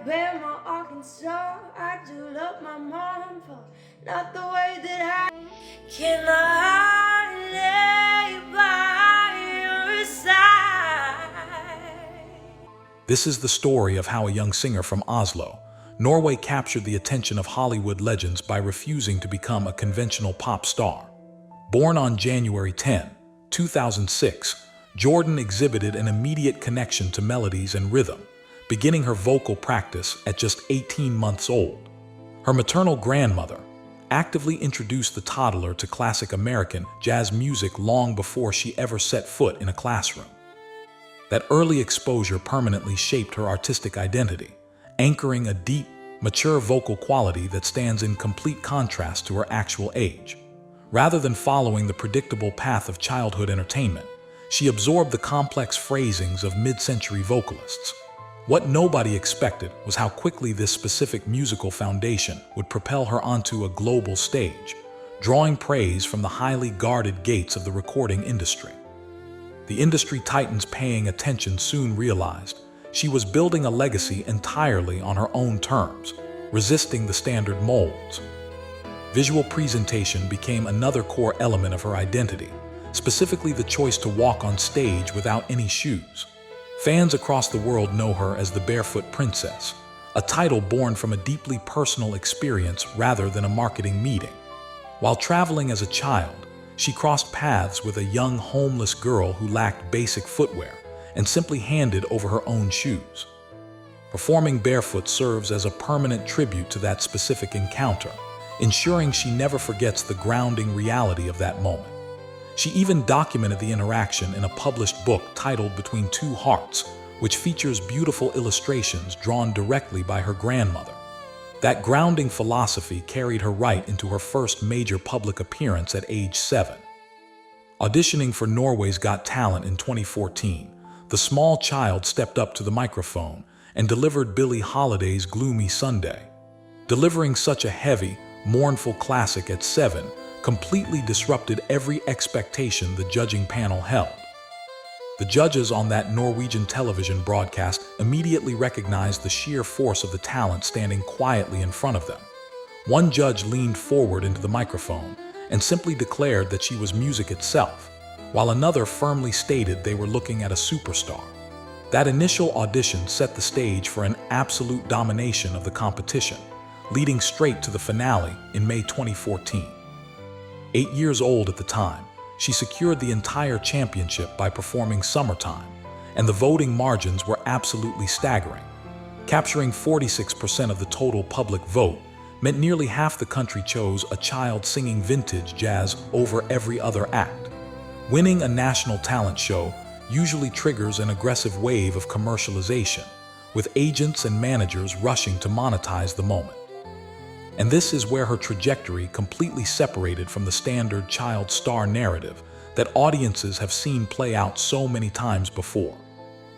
Alabama, Arkansas. I do love my mom, but not the way that I can. I lay by your side. This is the story of how a young singer from Oslo, Norway captured the attention of Hollywood legends by refusing to become a conventional pop star. Born on January 10, 2006, Jordan exhibited an immediate connection to melodies and rhythm, beginning her vocal practice at just 18 months old. Her maternal grandmother actively introduced the toddler to classic American jazz music long before she ever set foot in a classroom. That early exposure permanently shaped her artistic identity, anchoring a deep, mature vocal quality that stands in complete contrast to her actual age. Rather than following the predictable path of childhood entertainment, she absorbed the complex phrasings of mid-century vocalists. What nobody expected was how quickly this specific musical foundation would propel her onto a global stage, drawing praise from the highly guarded gates of the recording industry. The industry titans paying attention soon realized she was building a legacy entirely on her own terms, resisting the standard molds. Visual presentation became another core element of her identity, specifically the choice to walk on stage without any shoes. Fans across the world know her as the Barefoot Princess, a title born from a deeply personal experience rather than a marketing meeting. While traveling as a child, she crossed paths with a young homeless girl who lacked basic footwear and simply handed over her own shoes. Performing barefoot serves as a permanent tribute to that specific encounter, ensuring she never forgets the grounding reality of that moment. She even documented the interaction in a published book titled Between Two Hearts, which features beautiful illustrations drawn directly by her grandmother. That grounding philosophy carried her right into her first major public appearance at age 7. Auditioning for Norway's Got Talent in 2014, the small child stepped up to the microphone and delivered Billie Holiday's Gloomy Sunday. Delivering such a heavy, mournful classic at 7 completely disrupted every expectation the judging panel held. The judges on that Norwegian television broadcast immediately recognized the sheer force of the talent standing quietly in front of them. One judge leaned forward into the microphone and simply declared that she was music itself, while another firmly stated they were looking at a superstar. That initial audition set the stage for an absolute domination of the competition, leading straight to the finale in May 2014. 8 years old at the time, she secured the entire championship by performing Summertime, and the voting margins were absolutely staggering. Capturing 46% of the total public vote meant nearly half the country chose a child singing vintage jazz over every other act. Winning a national talent show usually triggers an aggressive wave of commercialization, with agents and managers rushing to monetize the moment. And this is where her trajectory completely separated from the standard child star narrative that audiences have seen play out so many times before.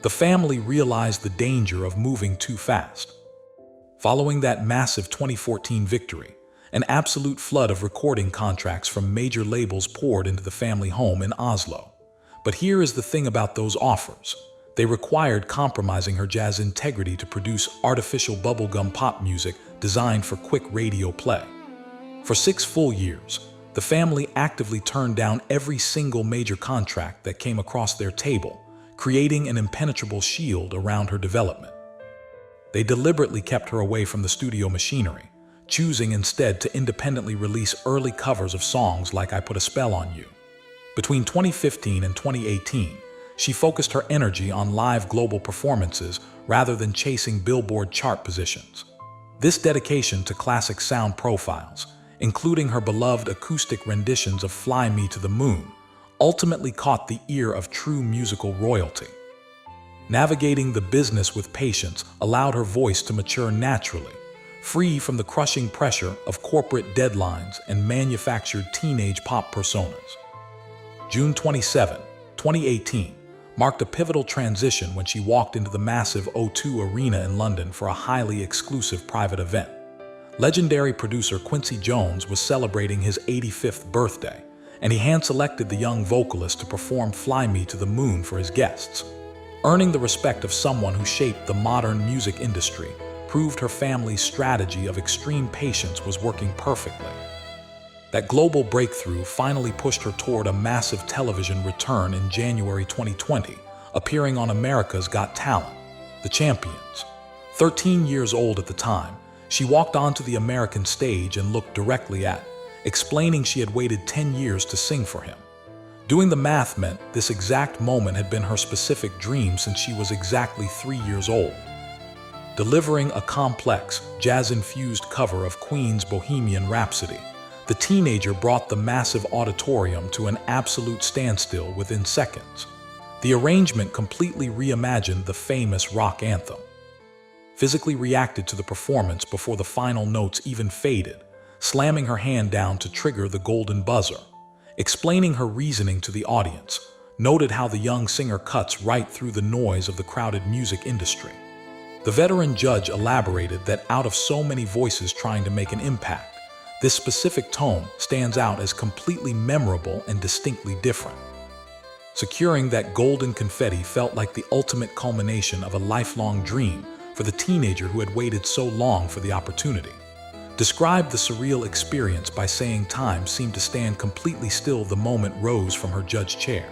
The family realized the danger of moving too fast. Following that massive 2014 victory, an absolute flood of recording contracts from major labels poured into the family home in Oslo. But here is the thing about those offers. They required compromising her jazz integrity to produce artificial bubblegum pop music designed for quick radio play. For 6 full years, the family actively turned down every single major contract that came across their table, creating an impenetrable shield around her development. They deliberately kept her away from the studio machinery, choosing instead to independently release early covers of songs like I Put a Spell on You. Between 2015 and 2018, she focused her energy on live global performances rather than chasing Billboard chart positions. This dedication to classic sound profiles, including her beloved acoustic renditions of Fly Me to the Moon, ultimately caught the ear of true musical royalty. Navigating the business with patience allowed her voice to mature naturally, free from the crushing pressure of corporate deadlines and manufactured teenage pop personas. June 27, 2018, marked a pivotal transition when she walked into the massive O2 Arena in London for a highly exclusive private event. Legendary producer Quincy Jones was celebrating his 85th birthday, and he hand-selected the young vocalist to perform Fly Me to the Moon for his guests. Earning the respect of someone who shaped the modern music industry, proved her family's strategy of extreme patience was working perfectly. That global breakthrough finally pushed her toward a massive television return in January 2020, appearing on America's Got Talent, The Champions. 13 years old at the time, she walked onto the American stage and looked directly at, explaining she had waited 10 years to sing for him. Doing the math meant this exact moment had been her specific dream since she was exactly 3 years old. Delivering a complex, jazz-infused cover of Queen's Bohemian Rhapsody, the teenager brought the massive auditorium to an absolute standstill within seconds. The arrangement completely reimagined the famous rock anthem. Physically reacted to the performance before the final notes even faded, slamming her hand down to trigger the golden buzzer. Explaining her reasoning to the audience, noted how the young singer cuts right through the noise of the crowded music industry. The veteran judge elaborated that out of so many voices trying to make an impact, this specific tone stands out as completely memorable and distinctly different. Securing that golden confetti felt like the ultimate culmination of a lifelong dream for the teenager who had waited so long for the opportunity. Described the surreal experience by saying time seemed to stand completely still the moment rose from her judge chair.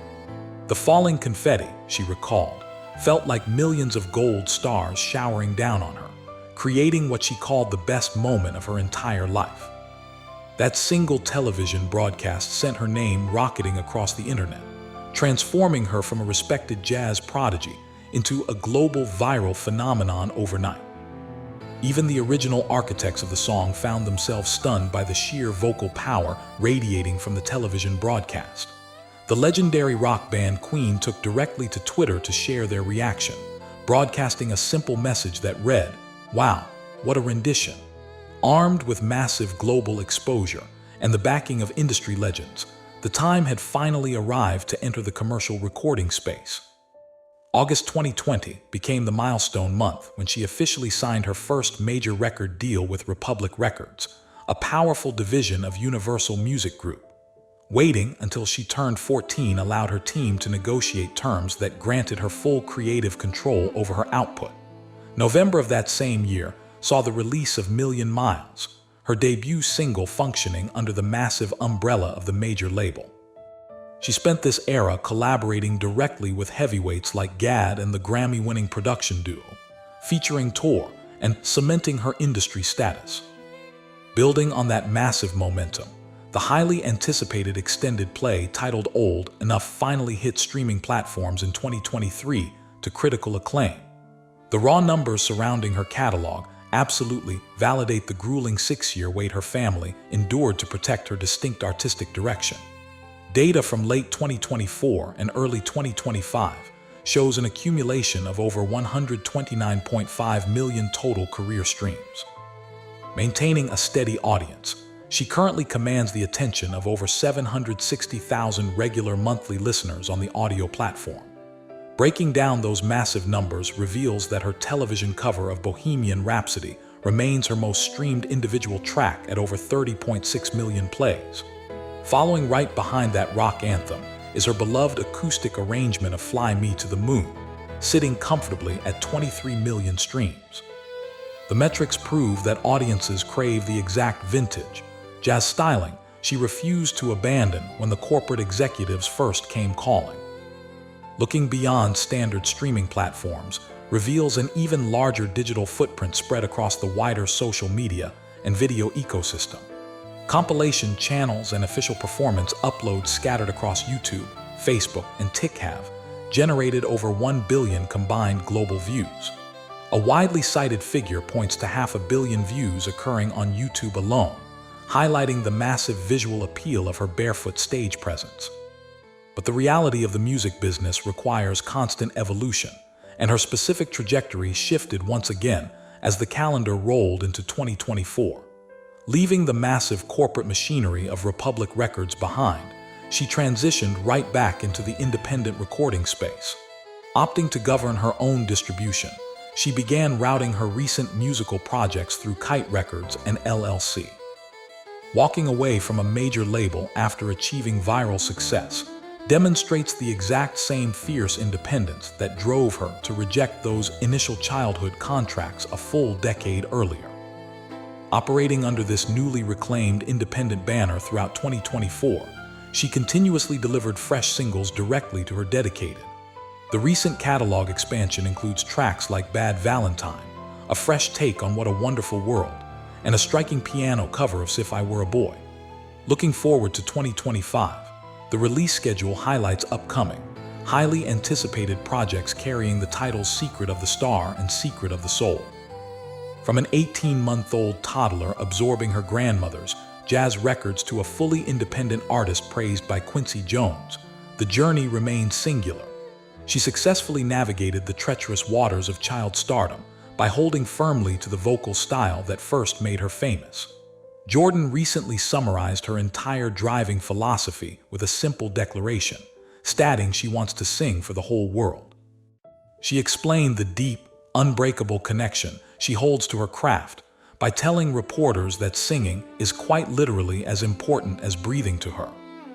The falling confetti, she recalled, felt like millions of gold stars showering down on her, creating what she called the best moment of her entire life. That single television broadcast sent her name rocketing across the internet, transforming her from a respected jazz prodigy into a global viral phenomenon overnight. Even the original architects of the song found themselves stunned by the sheer vocal power radiating from the television broadcast. The legendary rock band Queen took directly to Twitter to share their reaction, broadcasting a simple message that read, "Wow, what a rendition." Armed with massive global exposure and the backing of industry legends, the time had finally arrived to enter the commercial recording space. August 2020 became the milestone month when she officially signed her first major record deal with Republic Records, a powerful division of Universal Music Group. Waiting until she turned 14 allowed her team to negotiate terms that granted her full creative control over her output. November of that same year saw the release of Million Miles, her debut single functioning under the massive umbrella of the major label. She spent this era collaborating directly with heavyweights like Gad and the Grammy-winning production duo, featuring tour and cementing her industry status. Building on that massive momentum, the highly anticipated extended play titled Old Enough finally hit streaming platforms in 2023 to critical acclaim. The raw numbers surrounding her catalog absolutely validate the grueling 6-year wait her family endured to protect her distinct artistic direction. Data from late 2024 and early 2025 shows an accumulation of over 129.5 million total career streams. Maintaining a steady audience, she currently commands the attention of over 760,000 regular monthly listeners on the audio platform. Breaking down those massive numbers reveals that her television cover of Bohemian Rhapsody remains her most streamed individual track at over 30.6 million plays. Following right behind that rock anthem is her beloved acoustic arrangement of Fly Me to the Moon, sitting comfortably at 23 million streams. The metrics prove that audiences crave the exact vintage, jazz styling she refused to abandon when the corporate executives first came calling. Looking beyond standard streaming platforms reveals an even larger digital footprint spread across the wider social media and video ecosystem. Compilation channels and official performance uploads scattered across YouTube, Facebook, and TikTok have generated over 1 billion combined global views. A widely cited figure points to 500 million views occurring on YouTube alone, highlighting the massive visual appeal of her barefoot stage presence. But the reality of the music business requires constant evolution, and her specific trajectory shifted once again as the calendar rolled into 2024. Leaving the massive corporate machinery of Republic Records behind, she transitioned right back into the independent recording space. Opting to govern her own distribution, she began routing her recent musical projects through Kite Records and LLC. Walking away from a major label after achieving viral success, demonstrates the exact same fierce independence that drove her to reject those initial childhood contracts a full decade earlier. Operating under this newly reclaimed independent banner throughout 2024, she continuously delivered fresh singles directly to her dedicated. The recent catalog expansion includes tracks like Bad Valentine, a fresh take on What a Wonderful World, and a striking piano cover of If I Were a Boy. Looking forward to 2025, the release schedule highlights upcoming, highly anticipated projects carrying the titles Secret of the Star and Secret of the Soul. From an 18-month-old toddler absorbing her grandmother's jazz records to a fully independent artist praised by Quincy Jones, the journey remained singular. She successfully navigated the treacherous waters of child stardom by holding firmly to the vocal style that first made her famous. Jordan recently summarized her entire driving philosophy with a simple declaration, stating she wants to sing for the whole world. She explained the deep, unbreakable connection she holds to her craft by telling reporters that singing is quite literally as important as breathing to her.